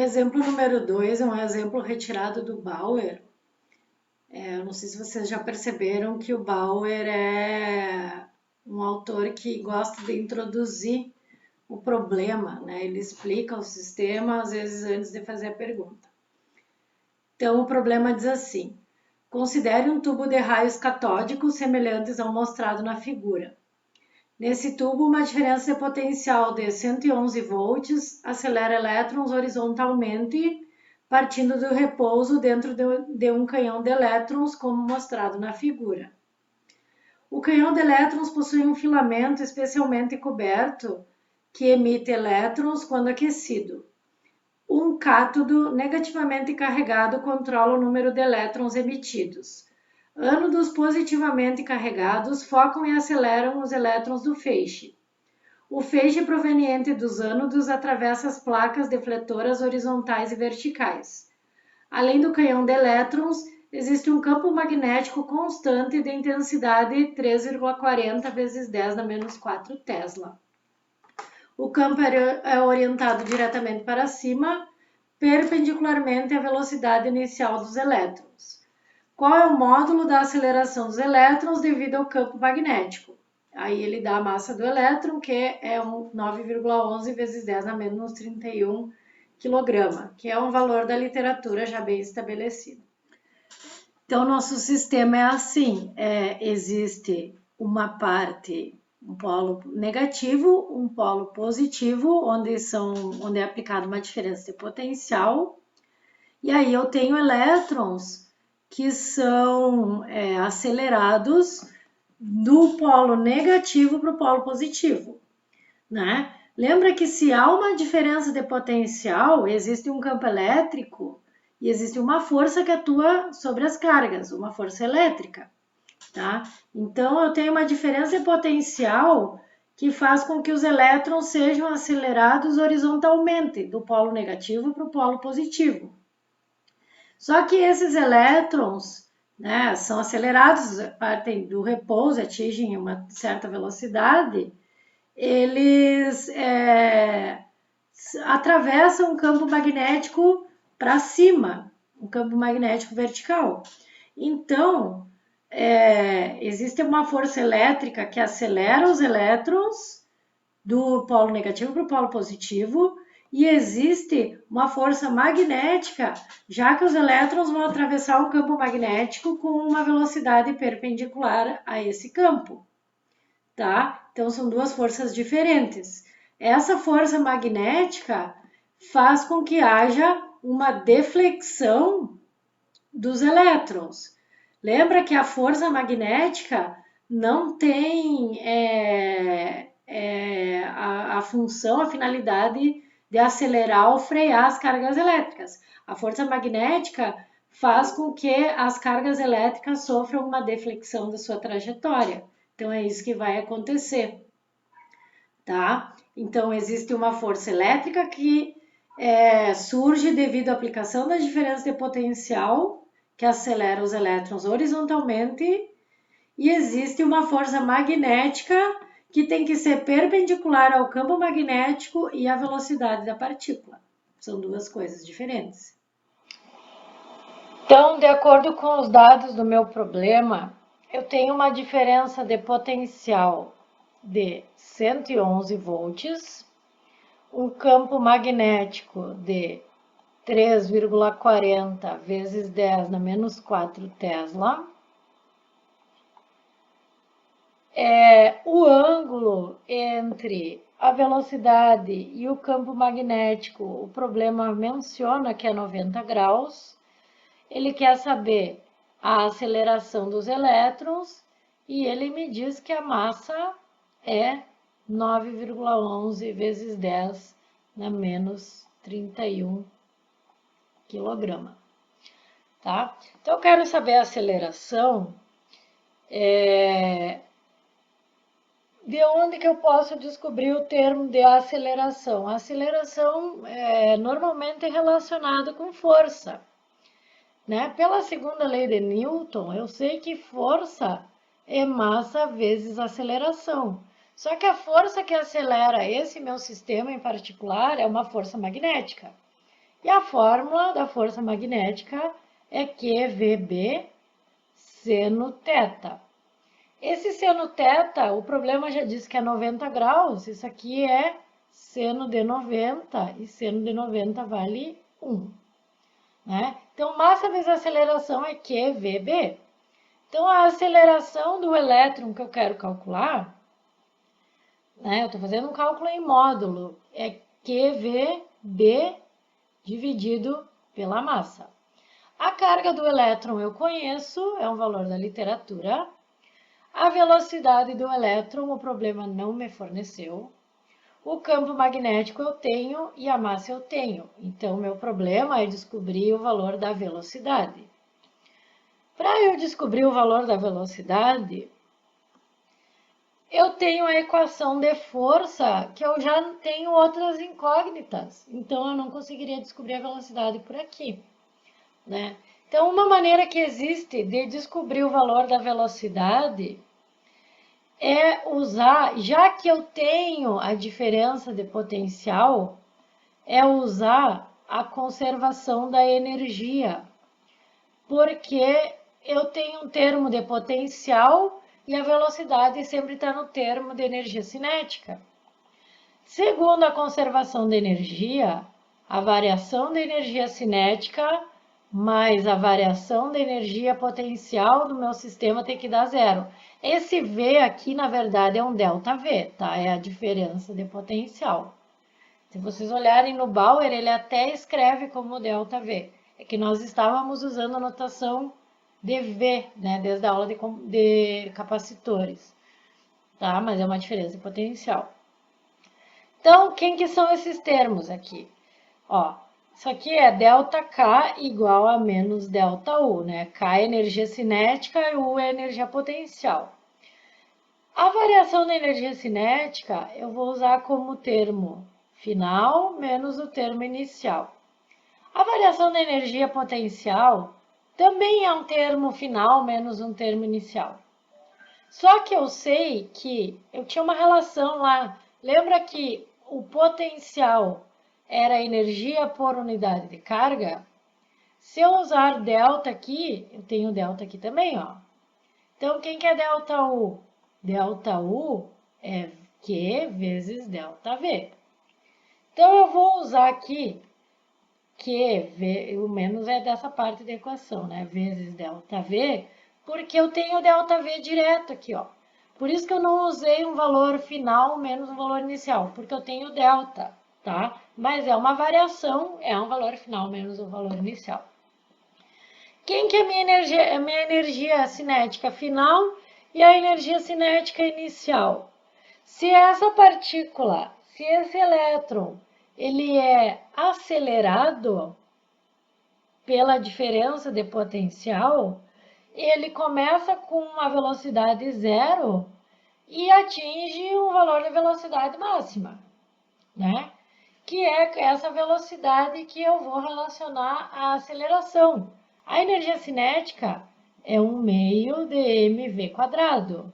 exemplo número 2 é um exemplo retirado do Bauer. Eu não sei se vocês já perceberam que o Bauer é um autor que gosta de introduzir o problema, né? Ele explica o sistema, às vezes, antes de fazer a pergunta. Então, o problema diz assim: considere um tubo de raios catódicos semelhantes ao mostrado na figura. Nesse tubo, uma diferença de potencial de 111 volts acelera elétrons horizontalmente, partindo do repouso dentro de um canhão de elétrons, como mostrado na figura. O canhão de elétrons possui um filamento especialmente coberto que emite elétrons quando aquecido. Um cátodo negativamente carregado controla o número de elétrons emitidos. Ânodos positivamente carregados focam e aceleram os elétrons do feixe. O feixe proveniente dos ânodos atravessa as placas defletoras horizontais e verticais. Além do canhão de elétrons, existe um campo magnético constante de intensidade 3,40 vezes 10 na menos 4 Tesla. O campo é orientado diretamente para cima, perpendicularmente à velocidade inicial dos elétrons. Qual é o módulo da aceleração dos elétrons devido ao campo magnético? Aí ele dá a massa do elétron, que é 9,11 vezes 10 na menos 31 kg, que é um valor da literatura já bem estabelecido. Então, nosso sistema é assim, existe uma parte, um polo negativo, um polo positivo, onde é aplicada uma diferença de potencial, e aí eu tenho elétrons que são acelerados do polo negativo para o polo positivo, né? Lembra que se há uma diferença de potencial, existe um campo elétrico e existe uma força que atua sobre as cargas, uma força elétrica, tá? Então, eu tenho uma diferença de potencial que faz com que os elétrons sejam acelerados horizontalmente, do polo negativo para o polo positivo. Só que esses elétrons, né, são acelerados, partem do repouso, atingem uma certa velocidade, eles atravessam um campo magnético para cima, um campo magnético vertical. Então, existe uma força elétrica que acelera os elétrons do polo negativo para o polo positivo, e existe uma força magnética, já que os elétrons vão atravessar um campo magnético com uma velocidade perpendicular a esse campo, tá? Então, são duas forças diferentes. Essa força magnética faz com que haja uma deflexão dos elétrons. Lembra que a força magnética não tem a função, a finalidade de acelerar ou frear as cargas elétricas. A força magnética faz com que as cargas elétricas sofram uma deflexão da sua trajetória. Então, é isso que vai acontecer, tá? Então, existe uma força elétrica que surge devido à aplicação da diferença de potencial, que acelera os elétrons horizontalmente, e existe uma força magnética que tem que ser perpendicular ao campo magnético e à velocidade da partícula. São duas coisas diferentes. Então, de acordo com os dados do meu problema, eu tenho uma diferença de potencial de 111 volts, um campo magnético de 3,40 vezes 10 na menos 4 Tesla. O ângulo entre a velocidade e o campo magnético, o problema menciona que é 90 graus. Ele quer saber a aceleração dos elétrons e ele me diz que a massa é 9,11 vezes 10 na menos 31 kg. Tá? Então, eu quero saber a aceleração. De onde que eu posso descobrir o termo de aceleração? A aceleração é normalmente relacionada com força, né? Pela segunda lei de Newton, eu sei que força é massa vezes aceleração. Só que a força que acelera esse meu sistema em particular é uma força magnética. E a fórmula da força magnética é QVB seno θ. Esse seno θ, o problema já disse que é 90 graus, isso aqui é seno de 90 e seno de 90 vale 1. Né? Então, massa vezes aceleração é QVB. Então, a aceleração do elétron que eu quero calcular, né, eu estou fazendo um cálculo em módulo, é QVB dividido pela massa. A carga do elétron eu conheço, é um valor da literatura. A velocidade do elétron, o problema não me forneceu. O campo magnético eu tenho e a massa eu tenho. Então, meu problema é descobrir o valor da velocidade. Para eu descobrir o valor da velocidade, eu tenho a equação de força, que eu já tenho outras incógnitas. Então, eu não conseguiria descobrir a velocidade por aqui, né? Então, uma maneira que existe de descobrir o valor da velocidade é usar, já que eu tenho a diferença de potencial, é usar a conservação da energia, porque eu tenho um termo de potencial e a velocidade sempre está no termo de energia cinética. Segundo a conservação da energia, a variação da energia cinética mais a variação da energia potencial do meu sistema tem que dar zero. Esse V aqui, na verdade, é um ΔV, tá? É a diferença de potencial. Se vocês olharem no Bauer, ele até escreve como ΔV. É que nós estávamos usando a notação de V, né? Desde a aula de capacitores, tá? Mas é uma diferença de potencial. Então, quem que são esses termos aqui? Ó, isso aqui é ΔK igual a menos ΔU, né? K é energia cinética e U é energia potencial. A variação da energia cinética eu vou usar como termo final menos o termo inicial. A variação da energia potencial também é um termo final menos um termo inicial. Só que eu sei que eu tinha uma relação lá. Lembra que o potencial era a energia por unidade de carga? Se eu usar delta aqui, eu tenho delta aqui também, ó. Então, quem que é ΔU? ΔU é Q vezes ΔV. Então, eu vou usar aqui Q, o menos é dessa parte da equação, né? Vezes ΔV, porque eu tenho ΔV direto aqui, ó. Por isso que eu não usei um valor final menos um valor inicial, porque eu tenho delta, tá? Mas é uma variação, é um valor final menos um valor inicial. Quem que é a minha energia cinética final e a energia cinética inicial? Se essa partícula, se esse elétron, ele é acelerado pela diferença de potencial, ele começa com uma velocidade zero e atinge um valor de velocidade máxima, né? Que é essa velocidade que eu vou relacionar à aceleração. A energia cinética é 1 meio de mv quadrado,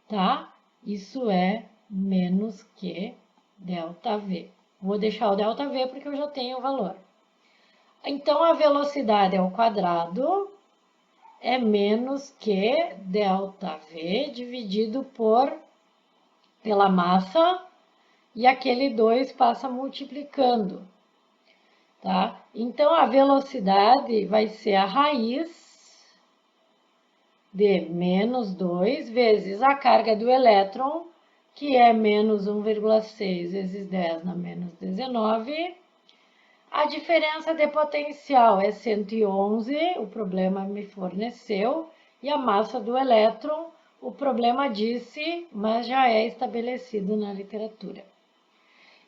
tá? Isso é menos que ΔV. Vou deixar o ΔV porque eu já tenho o valor. Então, a velocidade ao quadrado é menos que ΔV dividido pela massa, e aquele 2 passa multiplicando, tá? Então, a velocidade vai ser a raiz de menos 2 vezes a carga do elétron, que é menos 1,6 vezes 10 na menos 19. A diferença de potencial é 111, o problema me forneceu, e a massa do elétron, o problema disse, mas já é estabelecido na literatura.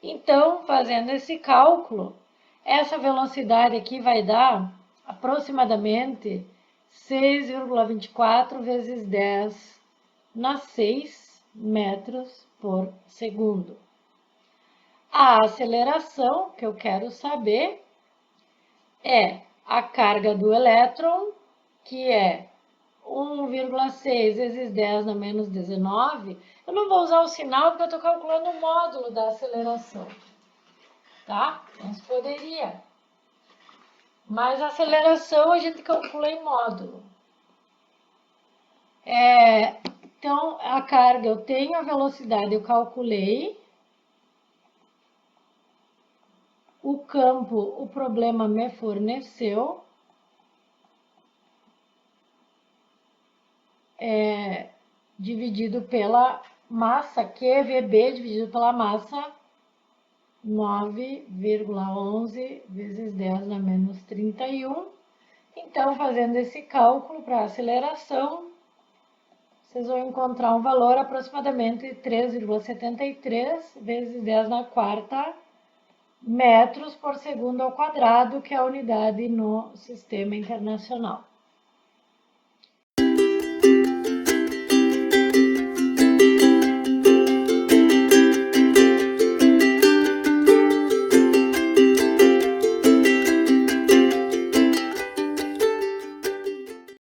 Então, fazendo esse cálculo, essa velocidade aqui vai dar aproximadamente 6,24 vezes 10 na 6 metros por segundo. A aceleração, que eu quero saber, é a carga do elétron, que é 1,6 vezes 10 na menos 19. Eu não vou usar o sinal porque eu estou calculando o módulo da aceleração, tá? Mas poderia. Mas a aceleração a gente calcula em módulo. Então, a carga, eu tenho a velocidade, eu calculei. O campo, o problema me forneceu. Dividido pela massa, QVB dividido pela massa, 9,11 vezes 10 na menos 31. Então, fazendo esse cálculo para aceleração, vocês vão encontrar um valor aproximadamente 3,73 vezes 10 na quarta metros por segundo ao quadrado, que é a unidade no sistema internacional.